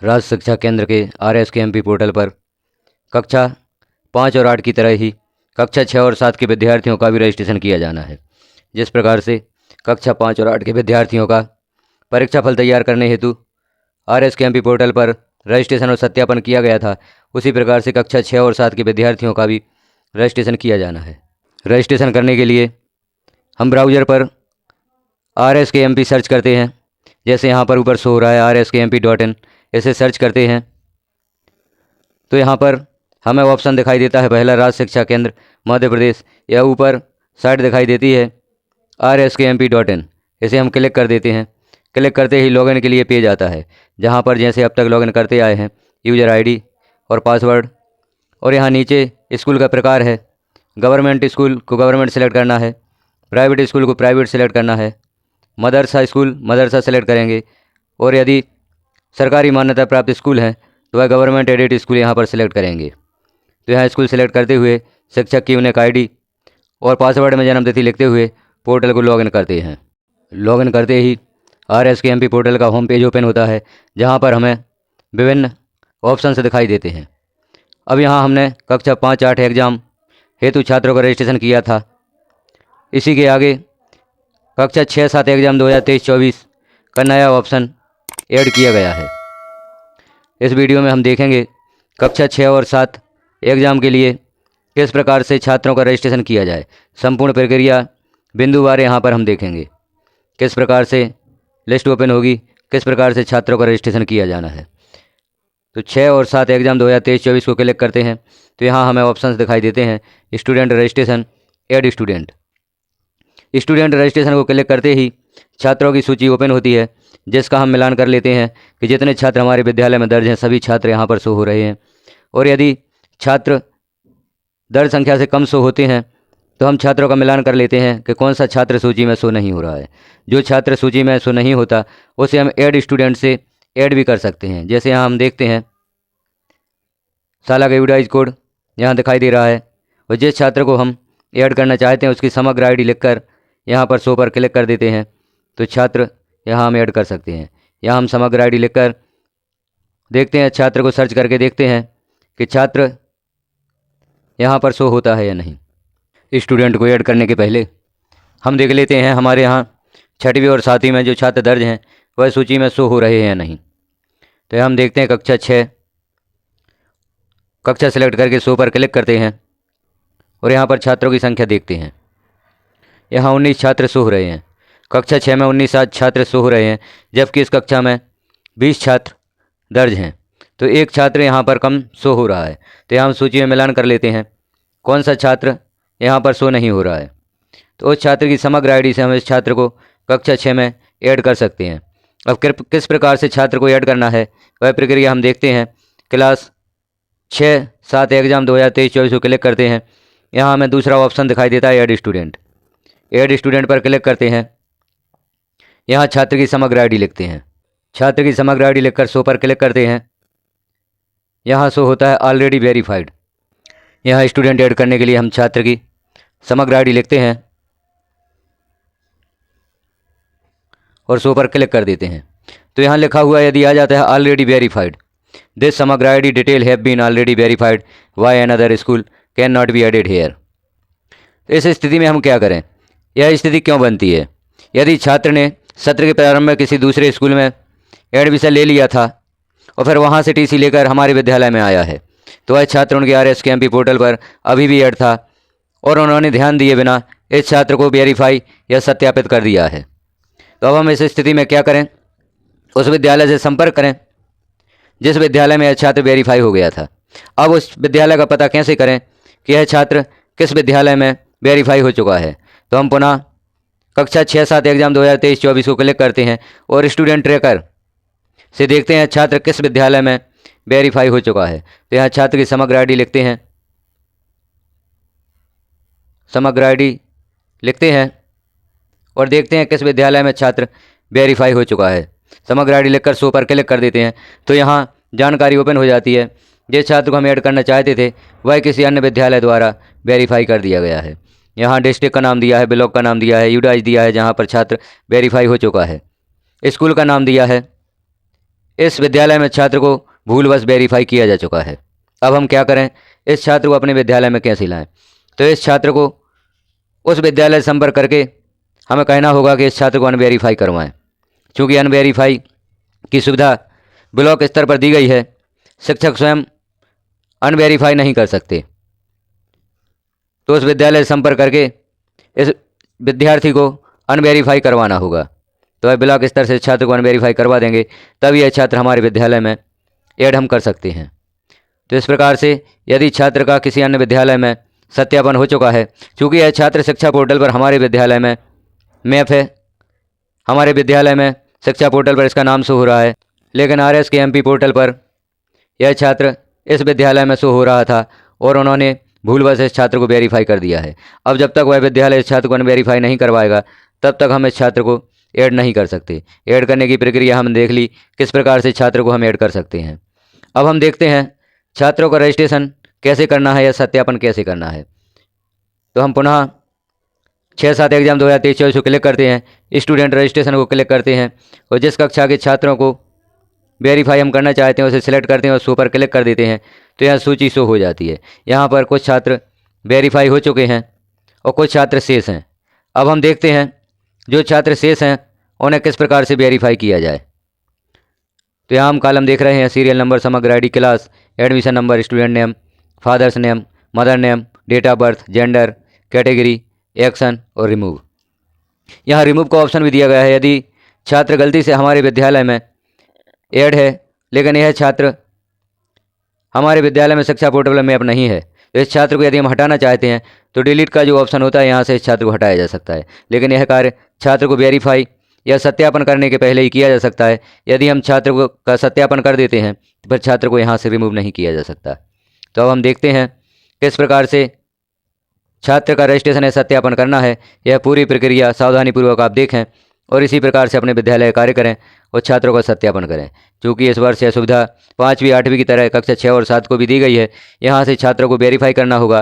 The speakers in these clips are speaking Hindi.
राज्य शिक्षा केंद्र के RSKMP पोर्टल पर कक्षा 5 और 8 की तरह ही कक्षा 6 और 7 के विद्यार्थियों का भी रजिस्ट्रेशन किया जाना है। जिस प्रकार से कक्षा 5 और 8 के विद्यार्थियों का परीक्षा फल तैयार करने हेतु RSKMP पोर्टल पर रजिस्ट्रेशन और सत्यापन किया गया था, उसी प्रकार से कक्षा 6 और 7 के विद्यार्थियों का भी रजिस्ट्रेशन किया जाना है। रजिस्ट्रेशन करने के लिए हम ब्राउज़र पर RSKMP सर्च करते हैं। जैसे यहाँ पर ऊपर शो हो रहा है RSKMP.in, इसे सर्च करते हैं तो यहाँ पर हमें ऑप्शन दिखाई देता है पहला राज्य शिक्षा केंद्र मध्य प्रदेश, या ऊपर साइट दिखाई देती है RSKMP.in, इसे हम क्लिक कर देते हैं। क्लिक करते ही लॉगिन के लिए पेज आता है, जहाँ पर जैसे अब तक लॉगिन करते आए हैं यूज़र ID और पासवर्ड, और यहाँ नीचे स्कूल का प्रकार है। गवर्नमेंट स्कूल को गवर्नमेंट सेलेक्ट करना है, प्राइवेट स्कूल को प्राइवेट सेलेक्ट करना है, मदरसा स्कूल मदरसा सेलेक्ट करेंगे, और यदि सरकारी मान्यता प्राप्त स्कूल हैं तो वह गवर्नमेंट एडेड स्कूल यहाँ पर सेलेक्ट करेंगे। तो यहाँ स्कूल सेलेक्ट करते हुए शिक्षक की यूनिक ID और पासवर्ड में जन्मतिथि लिखते हुए पोर्टल को लॉगिन करते हैं। लॉगिन करते ही RSKMP पोर्टल का होम पेज ओपन होता है, जहाँ पर हमें विभिन्न ऑप्शंस दिखाई देते हैं। अब यहाँ हमने कक्षा 5-8 एग्ज़ाम हेतु छात्रों का रजिस्ट्रेशन किया था। इसी के आगे कक्षा 6-7 एग्ज़ाम 2023-24 का नया ऑप्शन ऐड किया गया है। इस वीडियो में हम देखेंगे कक्षा 6 और 7 एग्ज़ाम के लिए किस प्रकार से छात्रों का रजिस्ट्रेशन किया जाए। संपूर्ण प्रक्रिया बिंदुवार यहाँ पर हम देखेंगे, किस प्रकार से लिस्ट ओपन होगी, किस प्रकार से छात्रों का रजिस्ट्रेशन किया जाना है। तो 6 और 7 एग्ज़ाम 2023-24 को क्लिक करते हैं तो यहाँ हमें ऑप्शंस दिखाई देते हैं student registration, add student. Student registration को क्लिक करते ही छात्रों की सूची ओपन होती है, जिसका हम मिलान कर लेते हैं कि जितने छात्र हमारे विद्यालय में दर्ज हैं सभी छात्र यहाँ पर शो हो रहे हैं, और यदि छात्र दर्ज संख्या से कम शो होते हैं तो हम छात्रों का मिलान कर लेते हैं कि कौन सा छात्र सूची में शो नहीं हो रहा है। जो छात्र सूची में शो नहीं होता उसे हम ऐड स्टूडेंट से ऐड भी कर सकते हैं। जैसे यहाँ हम देखते हैं साला का यूडाइज कोड यहाँ दिखाई दे रहा है, और जिस छात्र को हम ऐड करना चाहते हैं उसकी समग्र ID लिखकर यहाँ पर शो पर क्लिक कर देते हैं तो छात्र यहाँ हम ऐड कर सकते हैं। यहाँ हम समग्र ID लिखकर देखते हैं, छात्र को सर्च करके देखते हैं कि छात्र यहाँ पर शो होता है या नहीं। स्टूडेंट को ऐड करने के पहले हम देख लेते हैं हमारे यहाँ 6वीं और 7वीं में जो छात्र दर्ज हैं वह सूची में शो हो रहे हैं या नहीं। तो हम देखते हैं कक्षा 6 कक्षा सेलेक्ट करके शो पर क्लिक करते हैं और यहाँ पर छात्रों की संख्या देखते हैं। यहाँ 19 छात्र शो हो रहे हैं। कक्षा 6 में 19 छात्र शो हो रहे हैं, जबकि इस कक्षा में 20 छात्र दर्ज हैं। तो एक छात्र यहाँ पर कम शो हो रहा है। तो यहाँ हम सूची में मिलान कर लेते हैं कौन सा छात्र यहाँ पर शो नहीं हो रहा है। तो उस छात्र की समग्र ID से हम इस छात्र को कक्षा 6 में ऐड कर सकते हैं। अब किस प्रकार से छात्र को ऐड करना है वह प्रक्रिया हम देखते हैं। क्लास 6-7 एग्ज़ाम 2023-24 को क्लिक करते हैं। यहाँ हमें दूसरा ऑप्शन दिखाई देता है ऐड स्टूडेंट। ऐड स्टूडेंट पर क्लिक करते हैं। यहाँ छात्र की समग्र ID लिखते हैं। छात्र की समग्र ID लिखकर शो पर क्लिक करते हैं। यहाँ शो होता है ऑलरेडी वेरीफाइड। यहाँ स्टूडेंट ऐड करने के लिए हम छात्र की समग्र ID लिखते हैं और शो पर क्लिक कर देते हैं। तो यहाँ लिखा हुआ यदि आ जाता है already verified, this Samagra ID detail have been already verified, why another school can not be added here. इस स्थिति में हम क्या करें? यह स्थिति क्यों बनती है? यदि छात्र ने सत्र के प्रारंभ में किसी दूसरे स्कूल में एडमिशन ले लिया था और फिर वहाँ से TC लेकर हमारे विद्यालय में आया है, तो वह छात्र उनके RSKMP पोर्टल पर अभी भी ऐड था और उन्होंने ध्यान दिए बिना इस छात्र को वेरीफाई या सत्यापित कर दिया है। तो अब हम इस स्थिति में क्या करें? उस विद्यालय से संपर्क करें जिस विद्यालय में यह छात्र वेरीफाई हो गया था। अब उस विद्यालय का पता कैसे करें कि यह छात्र किस विद्यालय में वेरीफाई हो चुका है? तो हम पुनः कक्षा 6-7 एग्ज़ाम 2023-24 को क्लिक करते हैं और स्टूडेंट ट्रैकर से देखते हैं छात्र किस विद्यालय में वेरीफाई हो चुका है। तो यहाँ छात्र की समग्र ID लिखते हैं, समग्र ID लिखते हैं और देखते हैं किस विद्यालय में छात्र वेरीफाई हो चुका है। समग्र ID लिखकर शो पर क्लिक कर देते हैं तो यहाँ जानकारी ओपन हो जाती है। जिस छात्र को हम ऐड करना चाहते थे वह किसी अन्य विद्यालय द्वारा वेरीफाई कर दिया गया है। यहाँ डिस्ट्रिक्ट का नाम दिया है, ब्लॉक का नाम दिया है, यूडाइज दिया है जहाँ पर छात्र वेरीफाई हो चुका है, स्कूल का नाम दिया है, इस विद्यालय में छात्र को भूलवश वेरीफाई किया जा चुका है। अब हम क्या करें, इस छात्र को अपने विद्यालय में कैसे लाएं? तो इस छात्र को उस विद्यालय से संपर्क करके हमें कहना होगा कि इस छात्र को अनवेरीफाई करवाएं। चूँकि अनवेरीफाई की सुविधा ब्लॉक स्तर पर दी गई है, शिक्षक स्वयं अनवेरीफाई नहीं कर सकते, तो उस विद्यालय से संपर्क करके इस विद्यार्थी को अनवेरीफाई करवाना होगा। तो वह ब्लॉक स्तर से छात्र को अनवेरीफाई करवा देंगे, तब यह छात्र हमारे विद्यालय में ऐड हम कर सकते हैं। तो इस प्रकार से यदि छात्र का किसी अन्य विद्यालय में सत्यापन हो चुका है, चूँकि यह छात्र शिक्षा पोर्टल पर हमारे विद्यालय में मैप है, हमारे विद्यालय में शिक्षा पोर्टल पर इसका नाम शो हो रहा है, लेकिन RSKMP पोर्टल पर यह छात्र इस विद्यालय में शो हो रहा था और उन्होंने भूलवश इस छात्र को वेरीफाई कर दिया है। अब जब तक वह विद्यालय इस छात्र को अनवेरीफाई नहीं करवाएगा, तब तक हम इस छात्र को ऐड नहीं कर सकते। ऐड करने की प्रक्रिया हम देख ली, किस प्रकार से छात्र को हम ऐड कर सकते हैं। अब हम देखते हैं छात्रों का रजिस्ट्रेशन कैसे करना है या सत्यापन कैसे करना है। तो हम पुनः 6-7 एग्जाम 2023 को क्लिक करते हैं, स्टूडेंट रजिस्ट्रेशन को क्लिक करते हैं और जिस कक्षा के छात्रों को वेरीफाई हम करना चाहते हैं उसे सिलेक्ट करते हैं और शो पर क्लिक कर देते हैं। तो यह सूची शो हो जाती है। यहाँ पर कुछ छात्र वेरीफाई हो चुके हैं और कुछ छात्र शेष हैं। अब हम देखते हैं जो छात्र शेष हैं उन्हें किस प्रकार से वेरीफाई किया जाए। तो यहाँ हम कॉलम देख रहे हैं, serial number, Samagra ID, class, admission number, student name, father's name, mother name, date of birth, gender, category, action और रिमूव। यहाँ रिमूव का ऑप्शन भी दिया गया है। यदि छात्र गलती से हमारे विद्यालय में ऐड है लेकिन यह छात्र हमारे विद्यालय में शिक्षा पोर्टल में मैप नहीं है, तो इस छात्र को यदि हम हटाना चाहते हैं तो डिलीट का जो ऑप्शन होता है यहाँ से इस छात्र को हटाया जा सकता है। लेकिन यह कार्य छात्र को वेरीफाई या सत्यापन करने के पहले ही किया जा सकता है। यदि हम छात्र को का सत्यापन कर देते हैं तो फिर छात्र को यहाँ से रिमूव नहीं किया जा सकता। तो अब हम देखते हैं किस प्रकार से छात्र का रजिस्ट्रेशन या सत्यापन करना है। यह पूरी प्रक्रिया सावधानीपूर्वक आप देखें और इसी प्रकार से अपने विद्यालय कार्य करें और छात्रों का सत्यापन करें। चूँकि इस वर्ष यह सुविधा 5वीं 8वीं की तरह कक्षा 6 और 7 को भी दी गई है। यहाँ से छात्रों को वेरीफाई करना होगा,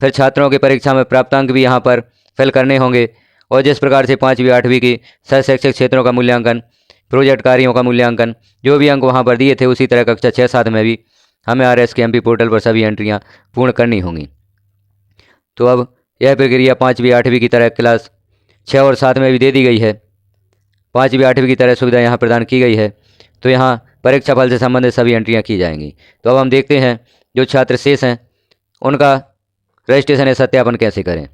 फिर छात्रों की परीक्षा में प्राप्तांक भी यहाँ पर फिल करने होंगे और जिस प्रकार से 5वीं 8वीं की शैक्षिक क्षेत्रों का मूल्यांकन, प्रोजेक्ट कार्यों का मूल्यांकन, जो भी अंक वहाँ पर दिए थे उसी तरह कक्षा 6-7 में भी हमें RSKMP पोर्टल पर सभी एंट्रियाँ पूर्ण करनी होंगी। तो अब यह प्रक्रिया 5वीं 8वीं की तरह क्लास 6 और 7 में भी दे दी गई है। 5वीं 8वीं की तरह सुविधा यहाँ प्रदान की गई है। तो यहाँ परीक्षा फल से संबंधित सभी एंट्रियाँ की जाएंगी। तो अब हम देखते हैं जो छात्र शेष हैं उनका रजिस्ट्रेशन या सत्यापन कैसे करें।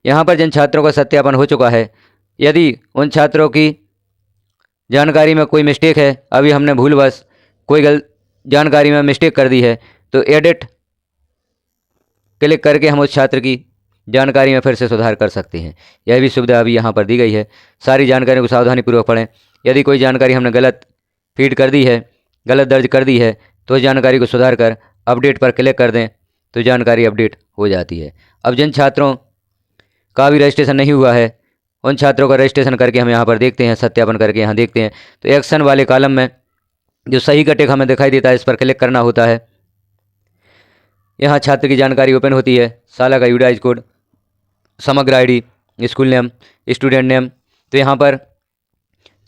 यहाँ पर जिन छात्रों का सत्यापन हो चुका है, यदि उन छात्रों की जानकारी में कोई मिस्टेक है, अभी हमने भूलवश कोई जानकारी में मिस्टेक कर दी है, तो एडिट क्लिक करके हम उस छात्र की जानकारी में फिर से सुधार कर सकते हैं। यह भी सुविधा अभी यहाँ पर दी गई है। सारी जानकारी को सावधानीपूर्वक पढ़ें। यदि कोई जानकारी हमने गलत फीड कर दी है, गलत दर्ज कर दी है, तो उस जानकारी को सुधार कर अपडेट पर क्लिक कर दें तो जानकारी अपडेट हो जाती है। अब जिन छात्रों का भी रजिस्ट्रेशन नहीं हुआ है उन छात्रों का रजिस्ट्रेशन करके हम यहाँ पर देखते हैं, सत्यापन करके यहाँ देखते हैं। तो एक्शन वाले कॉलम में जो सही का टिक हमें दिखाई देता है, इस पर क्लिक करना होता है। यहाँ छात्र की जानकारी ओपन होती है, साला का यूडाइज कोड, समग्र ID, school name, student name. तो यहाँ पर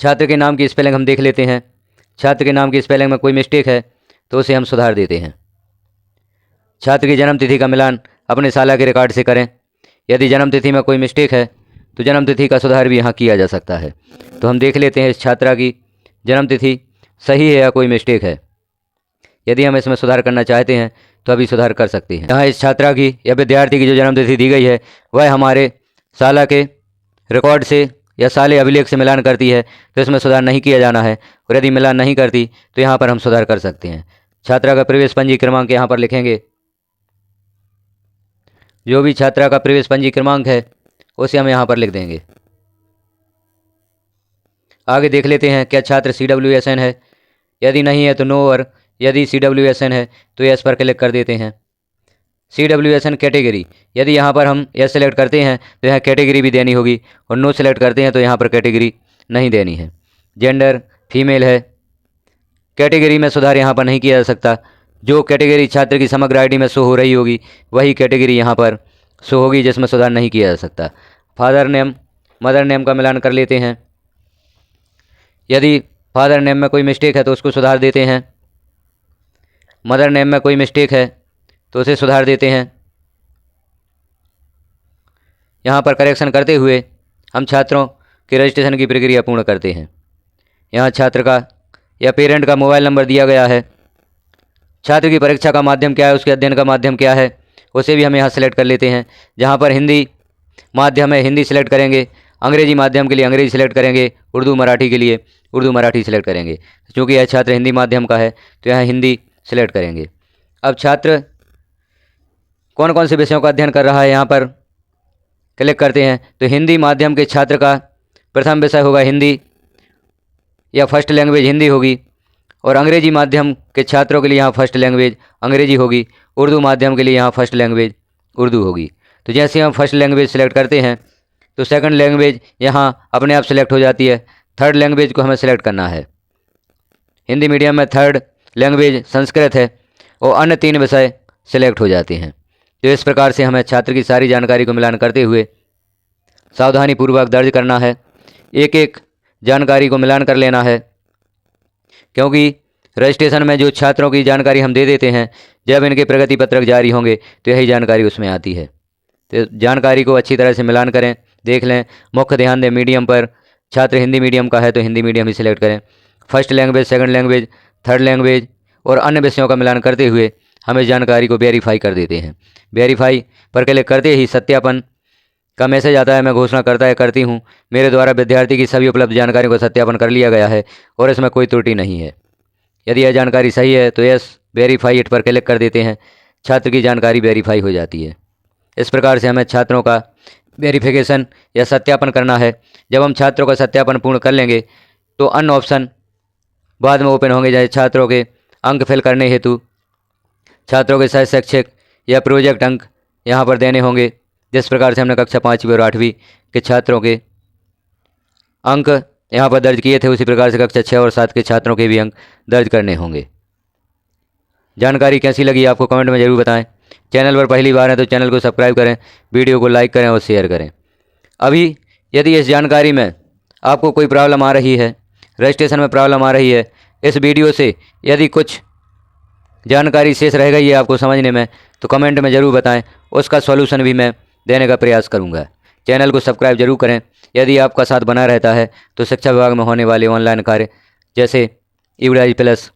छात्र के नाम की स्पेलिंग हम देख लेते हैं। छात्र के नाम की स्पेलिंग में कोई मिस्टेक है तो उसे हम सुधार देते हैं। छात्र की जन्म तिथि का मिलान अपने साला के रिकॉर्ड से करें। यदि जन्म तिथि में कोई मिस्टेक है तो जन्म तिथि का सुधार भी यहाँ किया जा सकता है। तो हम देख लेते हैं इस छात्रा की जन्म तिथि सही है या कोई मिस्टेक है। यदि हम इसमें सुधार करना चाहते हैं तो अभी सुधार कर सकते हैं। यहाँ इस छात्रा की या विद्यार्थी की जो जन्म तिथि दी गई है वह हमारे साला के रिकॉर्ड से या साले अभिलेख से मिलान करती है, तो इसमें सुधार नहीं किया जाना है। और यदि मिलान नहीं करती तो यहाँ पर हम सुधार कर सकते हैं। छात्रा का प्रवेश पंजी क्रमांक यहाँ पर लिखेंगे। जो भी छात्रा का प्रवेश पंजी क्रमांक है उसे हम यहाँ पर लिख देंगे। आगे देख लेते हैं क्या छात्र CWSN है। यदि नहीं है तो नो, और यदि CWSN है तो यस पर क्लिक कर देते हैं। CWSN कैटेगरी, यदि यहाँ पर हम यस सेलेक्ट करते हैं तो यहाँ कैटेगरी भी देनी होगी, और नो सेलेक्ट करते हैं तो यहाँ पर कैटेगरी नहीं देनी है। जेंडर फीमेल है, कैटेगरी में सुधार यहाँ पर नहीं किया जा सकता। जो कैटेगरी छात्र की समग्र ID में शो हो रही होगी वही कैटेगरी यहाँ पर शो होगी, जिसमें सुधार नहीं किया जा सकता। फादर नेम, मदर नेम का मिलान कर लेते हैं। यदि फादर नेम में कोई मिस्टेक है तो उसको सुधार देते हैं। मदर नेम में कोई मिस्टेक है तो उसे सुधार देते हैं। यहाँ पर करेक्शन करते हुए हम छात्रों के रजिस्ट्रेशन की प्रक्रिया पूर्ण करते हैं। यहाँ छात्र का या पेरेंट का मोबाइल नंबर दिया गया है। छात्र की परीक्षा का माध्यम क्या है, उसके अध्ययन का माध्यम क्या है, उसे भी हम यहाँ सेलेक्ट कर लेते हैं। जहाँ पर हिंदी माध्यम है हिंदी सेलेक्ट करेंगे, अंग्रेजी माध्यम के लिए अंग्रेजी सेलेक्ट करेंगे, उर्दू मराठी के लिए उर्दू मराठी सेलेक्ट करेंगे। क्योंकि यह छात्र हिंदी माध्यम का है तो यहाँ हिंदी सेलेक्ट करेंगे। अब छात्र कौन कौन से विषयों का अध्ययन कर रहा है यहाँ पर क्लिक करते हैं तो हिंदी माध्यम के छात्र का प्रथम विषय होगा हिंदी या फर्स्ट लैंग्वेज हिंदी होगी, और अंग्रेजी माध्यम के छात्रों के लिए यहाँ फर्स्ट लैंग्वेज अंग्रेजी होगी, उर्दू माध्यम के लिए यहाँ फर्स्ट लैंग्वेज उर्दू होगी। तो जैसे हम फर्स्ट लैंग्वेज सेलेक्ट करते हैं तो सेकंड लैंग्वेज यहाँ अपने आप सेलेक्ट हो जाती है। थर्ड लैंग्वेज को हमें सेलेक्ट करना है। हिंदी मीडियम में थर्ड लैंग्वेज संस्कृत है और अन्य 3 विषय सेलेक्ट हो जाते हैं। तो इस प्रकार से हमें छात्र की सारी जानकारी को मिलान करते हुए सावधानीपूर्वक दर्ज करना है। एक एक जानकारी को मिलान कर लेना है, क्योंकि रजिस्ट्रेशन में जो छात्रों की जानकारी हम दे देते हैं जब इनके प्रगति पत्रक जारी होंगे तो यही जानकारी उसमें आती है। तो जानकारी को अच्छी तरह से मिलान करें, देख लें। मुख्य ध्यान दें मीडियम पर। छात्र हिंदी मीडियम का है तो हिंदी मीडियम ही सिलेक्ट करें। First language, second language, third language और अन्य विषयों का मिलान करते हुए हम इस जानकारी को वेरीफाई कर देते हैं। वेरीफाई पर क्लिक करते ही सत्यापन का मैसेज आता है। मैं घोषणा करती हूँ मेरे द्वारा विद्यार्थी की सभी उपलब्ध जानकारी को सत्यापन कर लिया गया है और इसमें कोई त्रुटि नहीं है। यदि यह जानकारी सही है तो यस वेरीफाई इट पर क्लिक कर देते हैं। छात्र की जानकारी वेरीफाई हो जाती है। इस प्रकार से हमें छात्रों का वेरिफिकेशन या सत्यापन करना है। जब हम छात्रों का सत्यापन पूर्ण कर लेंगे तो अन्य ऑप्शन बाद में ओपन होंगे, जैसे छात्रों के अंक फिल करने हेतु छात्रों के सह शैक्षिक या प्रोजेक्ट अंक यहाँ पर देने होंगे। जिस प्रकार से हमने कक्षा 5वीं और 8वीं के छात्रों के अंक यहाँ पर दर्ज किए थे, उसी प्रकार से कक्षा 6 और 7 के छात्रों के भी अंक दर्ज करने होंगे। जानकारी कैसी लगी आपको कमेंट में ज़रूर बताएं। चैनल पर पहली बार है तो चैनल को सब्सक्राइब करें, वीडियो को लाइक करें और शेयर करें। अभी यदि इस जानकारी में आपको कोई प्रॉब्लम आ रही है, रजिस्ट्रेशन में प्रॉब्लम आ रही है, इस वीडियो से यदि कुछ जानकारी शेष रह गई है आपको समझने में, तो कमेंट में ज़रूर बताएं, उसका सॉल्यूशन भी मैं देने का प्रयास करूंगा। चैनल को सब्सक्राइब जरूर करें। यदि आपका साथ बना रहता है तो शिक्षा विभाग में होने वाले ऑनलाइन कार्य जैसे ईवराइज प्लस,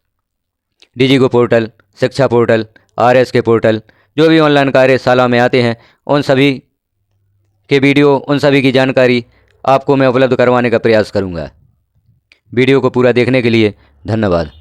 डिजिगो पोर्टल, शिक्षा पोर्टल, RS के पोर्टल, जो भी ऑनलाइन कार्यशाला में आते हैं उन सभी के वीडियो, उन सभी की जानकारी आपको मैं उपलब्ध करवाने का प्रयास करूंगा। वीडियो को पूरा देखने के लिए धन्यवाद।